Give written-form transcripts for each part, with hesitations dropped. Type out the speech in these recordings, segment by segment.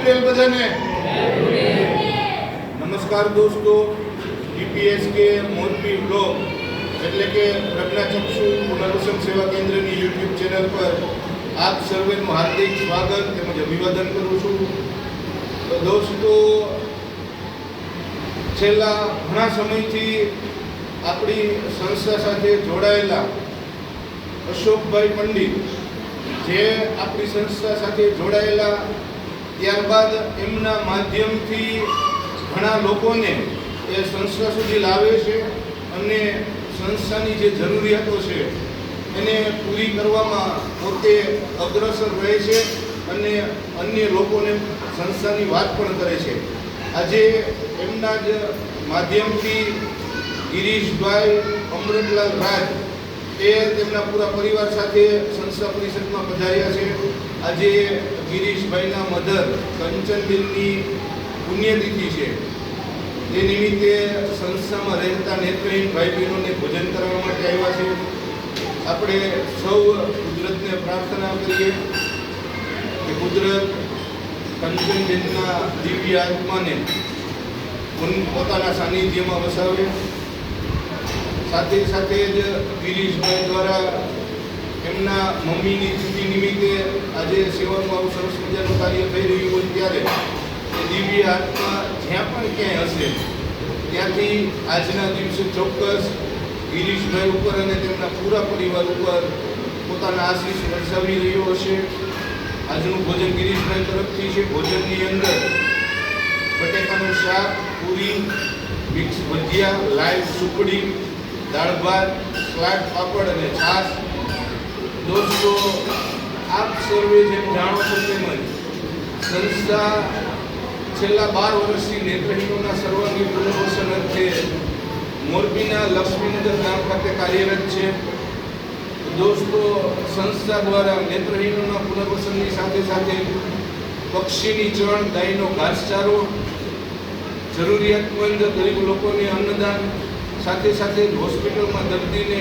ગુડેલ બધાને નમસ્કાર દોસ્તો, DPSK મોરબી બ્લોગ એટલે કે પ્રજ્ઞાચક્ષુ પુનર્વસન સેવા કેન્દ્રની યુટ્યુબ ચેનલ પર આપ સર્વેનું હાર્દિક સ્વાગત તેમજ અભિવાદન કરું છું. તો દોસ્તો, છેલ્લા ઘણા સમયથી આપણી સંસ્થા સાથે જોડાયેલા અશોકભાઈ પંડિત જે આપણી સંસ્થા સાથે જોડાયેલા, ત્યારબાદ એમના માધ્યમથી ઘણા લોકોને એ સંસ્થા સુધી લાવે છે અને સંસ્થાની જે જરૂરિયાતો છે એને પૂરી કરવામાં પોતે અગ્રસર રહે છે અને અન્ય લોકોને સંસ્થાની વાત પણ કરે છે. આજે એમના જ માધ્યમથી ગિરીશભાઈ અમૃતલાલ રાજ એ તેમના પૂરા પરિવાર સાથે સંસ્થા પરિષદમાં પધાર્યા છે. આજે ગિરીશભાઈના મધર કંચનબેનની પુણ્યતિથિ છે. તે નિમિત્તે સંસ્થામાં રહેતા નેત્રહીન ભાઈ બહેનોને ભોજન કરવા માટે આવ્યા છે. આપણે સૌ કુદરતને પ્રાર્થના કરીએ કે કુદરત કંચનબેનના દિવ્ય આત્માને પોતાના સાનિધ્યમાં વસાવે. સાથે સાથે જ ગિરીશભાઈ દ્વારા એમના મમ્મીની તિથિ નિમિત્તે આજે સેવાનું આવું સરસ મજાનું કાર્ય થઈ રહ્યું હોય ત્યારે એ દિવ્ય આત્મા જ્યાં પણ ક્યાંય હશે ત્યાંથી આજના દિવસે ચોક્કસ ગિરીશભાઈ ઉપર અને તેમના પૂરા પરિવાર ઉપર પોતાના આશીષ વરસાવી રહ્યો હશે. આજનું ભોજન ગિરીશભાઈ તરફથી છે. ભોજનની અંદર બટેકાનું શાક, પૂરી, મિક્સ ભજીયા, લાઈવ સુકડી, દાળ ભાત, સલાડ, પાપડ અને છાશ. દોસ્તો, આપ સર્વે જેમ જાણો છો તેમજ સંસ્થા છેલ્લા 12 વર્ષથી નેત્રહીનોના સર્વાંગી પુનર્વસન અર્થે મોરબીના લક્ષ્મીનગર ગામ ખાતે કાર્યરત છે. દોસ્તો, સંસ્થા દ્વારા નેત્રહીનોના પુનર્વસનની સાથે સાથે પક્ષીની ચણ, ગાયનો ઘાસચારો, જરૂરિયાતમંદ ગરીબ લોકોને અન્નદાન, સાથે સાથે જ હોસ્પિટલમાં દર્દીને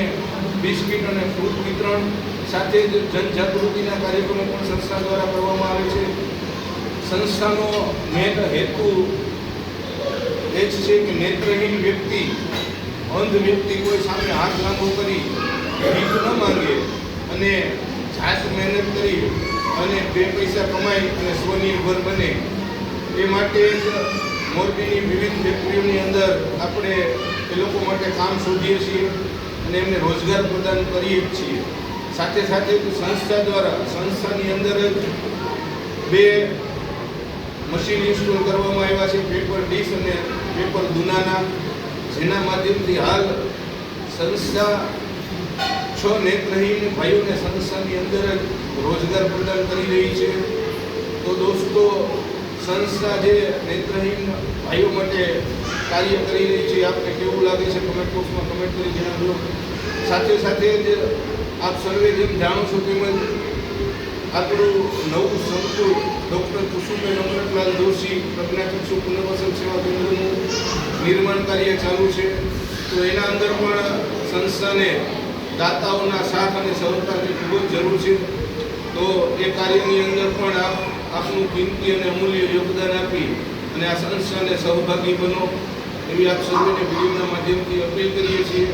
બિસ્કીટ અને ફ્રૂટ વિતરણ, સાથે જ જનજાગૃતિના કાર્યક્રમો પણ સંસ્થા દ્વારા કરવામાં આવે છે. સંસ્થાનો મેન હેતુ એ જ છે કે નેત્રહીન વ્યક્તિ, અંધ વ્યક્તિ કોઈ સામે હાથ લાંબો કરી ભીખ ન માંગે અને જાત મહેનત કરી અને 2 પૈસા કમાઈ અને સ્વનિર્ભર બને. એ માટે જ મોરબીની વિવિધ ફેક્ટરીઓની અંદર આપણે એ લોકો માટે કામ શોધીએ છીએ અને એમને રોજગાર પ્રદાન કરીએ જ છીએ. સાથે સાથે સંસ્થા દ્વારા સંસ્થાની અંદર જ 2 મશીન ઇન્સ્ટોલ કરવામાં આવ્યા છે, પેપર ડીશ અને પેપર દુનાના, જેના માધ્યમથી હાલ સંસ્થા 6 નેત્રહીન ભાઈઓને સંસ્થાની અંદર જ રોજગાર પ્રદાન કરી રહી છે. તો દોસ્તો, સંસ્થા જે નેત્રહીન ભાઈઓ માટે કાર્ય કરી રહી છે, આપને કેવું લાગે છે કમેન્ટ બોક્સમાં કમેન્ટ કરી જણાવજો. સાથે સાથે જ આપ સર્વે જેમ જાણો છો તેમજ આપણું નવું સંકુલ ડૉક્ટર કુસુમભાઈ અમૃતલાલ દોશી પ્રજ્ઞાચક્ષુ પુનર્વસન સેવા કેન્દ્રનું નિર્માણ કાર્ય ચાલુ છે. તો એના અંદર પણ સંસ્થાને દાતાઓના સાથ અને સહકારની ખૂબ જ જરૂર છે. તો એ કાર્યની અંદર પણ આપનું કિંમતી અને અમૂલ્ય યોગદાન આપી અને આ સંસ્થાને સહભાગી બનો એવી આપ સર્વેને વિડીયોના માધ્યમથી અપીલ કરીએ છીએ.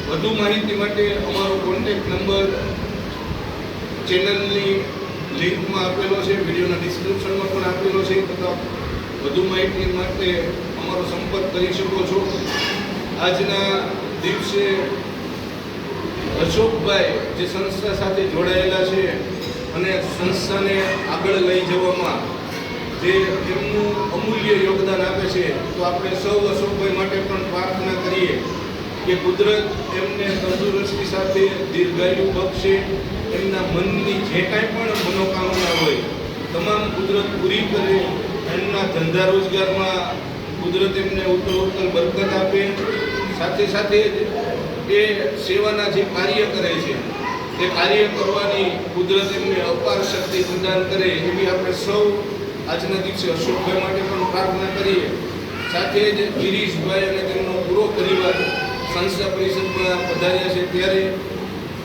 વધુ માહિતી માટે અમારો કોન્ટેક્ટ નંબર ચેનલની લિંકમાં આપેલો છે, વિડીયોના ડિસ્ક્રિપ્શનમાં પણ આપેલો છે, તથા વધુ માહિતી માટે અમારો સંપર્ક કરી શકો છો. આજના દિવસે અશોકભાઈ જે સંસ્થા સાથે જોડાયેલા છે અને સંસ્થાને આગળ લઈ જવામાં જે એમનું અમૂલ્ય યોગદાન આપે છે, તો આપણે સૌ અશોકભાઈ માટે પણ પ્રાર્થના કરીએ કે કુદરત એમને તંદુરસ્તી સાથે દીર્ઘાયુ બક્ષે. એમના મનની જે કાંઈ પણ મનોકામના હોય તમામ કુદરત પૂરી કરે. એમના ધંધા રોજગારમાં કુદરત એમને ઉત્તરોત્તર બરકત આપે. સાથે સાથે એ સેવાના જે કાર્ય કરે છે તે કાર્ય કરવાની કુદરત એમને અપાર શક્તિ પ્રદાન કરે એવી આપણે સૌ આજના દિવસે અશોકભાઈ માટે પણ પ્રાર્થના કરીએ. સાથે જ ગિરીશભાઈ અને તેમનો પૂરો પરિવાર સંસ્થા પરિષદમાં પધાર્યા છે ત્યારે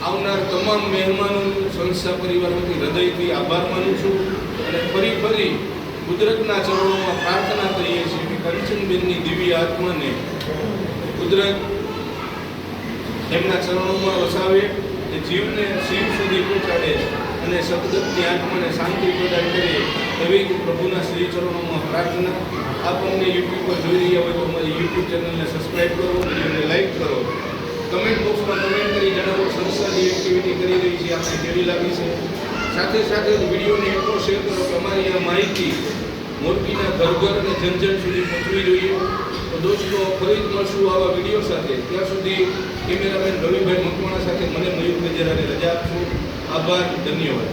આવનાર તમામ મહેમાનોનું સંસ્થા પરિવાર વતી હૃદયથી આભાર માનું છું અને ફરી કુદરતના ચરણોમાં પ્રાર્થના કરીએ છીએ કે કંચનબેનની દિવ્ય આત્માને કુદરત એમના ચરણોમાં વસાવે અને જીવને શિવ સુધી પહોંચાડે અને સદગતની આત્માને શાંતિ પ્રદાન કરે એવી પ્રભુના શ્રી ચરણોમાં પ્રાર્થના. આપ અમને યુટ્યુબ પર જોઈ રહ્યા હોય તો અમારી યુટ્યુબ ચેનલને સબસ્ક્રાઈબ કરો, વિડીયોને લાઈક કરો, કમેન્ટ બોક્સમાં કમેન્ટ કરી જણાવો સંસ્થા જે એક્ટિવિટી કરી રહી છે આપણે કેવી લાગી છે. સાથે સાથે વિડીયોને એટલો શેર કરો કે અમારી આ માહિતી મોરબીના ઘર અને જન સુધી પહોંચવી જોઈએ. તો દોસ્તો ફરી જ મળશું આવા વિડીયો સાથે. ત્યાં સુધી કેમેરામેન રવિભાઈ મકવાણા સાથે મને મયુર ગજરાને રજા આપશું. આભાર, ધન્યવાદ.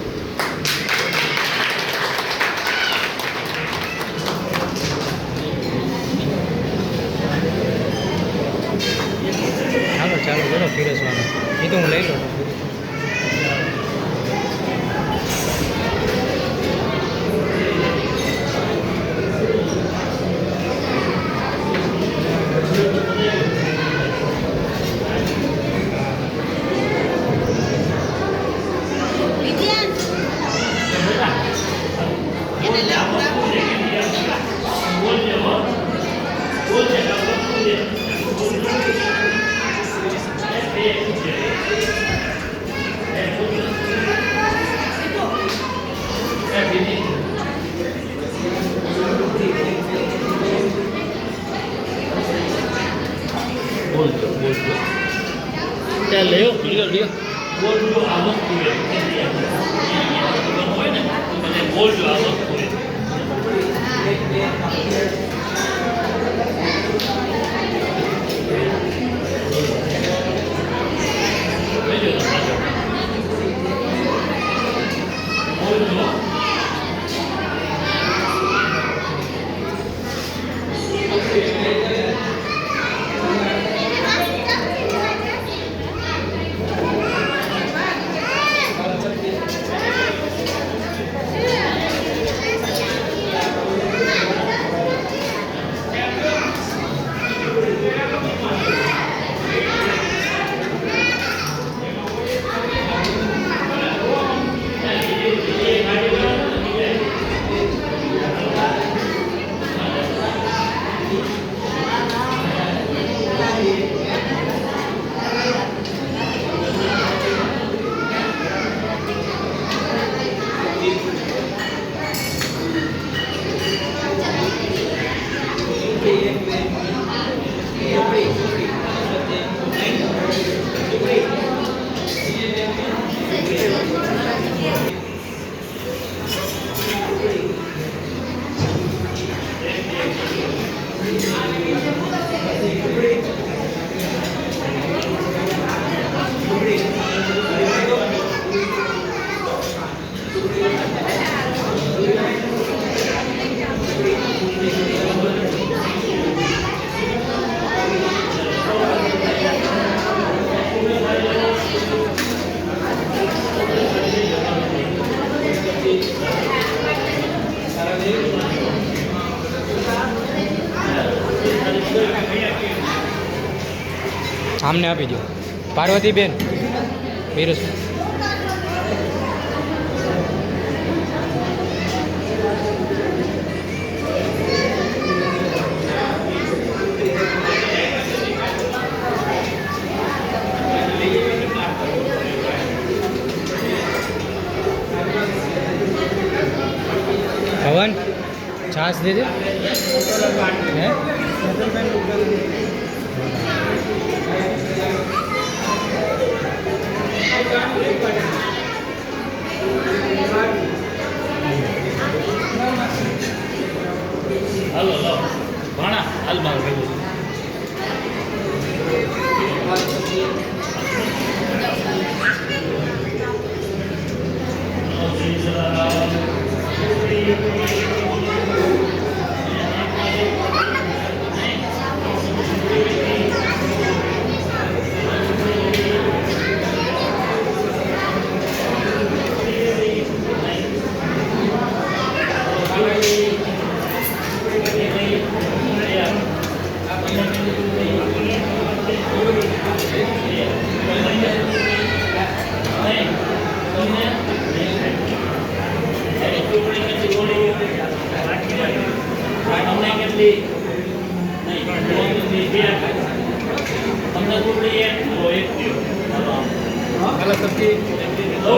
ચાલો બોલો પીરસવાનું એ તો હું લઈ લઉં. ત્યાં લ્યો બોલજો આ વસ્તુ બોલજો આ વસ્તુ આમને આપી દો. પાર્વતીબેન પીરસ. ભવન છાશ દેજે. હે હાલો ભાણા હાલ માર ભેગું ચોટલી નહીં ચોટલી બે તમને ચોટલી એક એક કાલા સબ્જી દો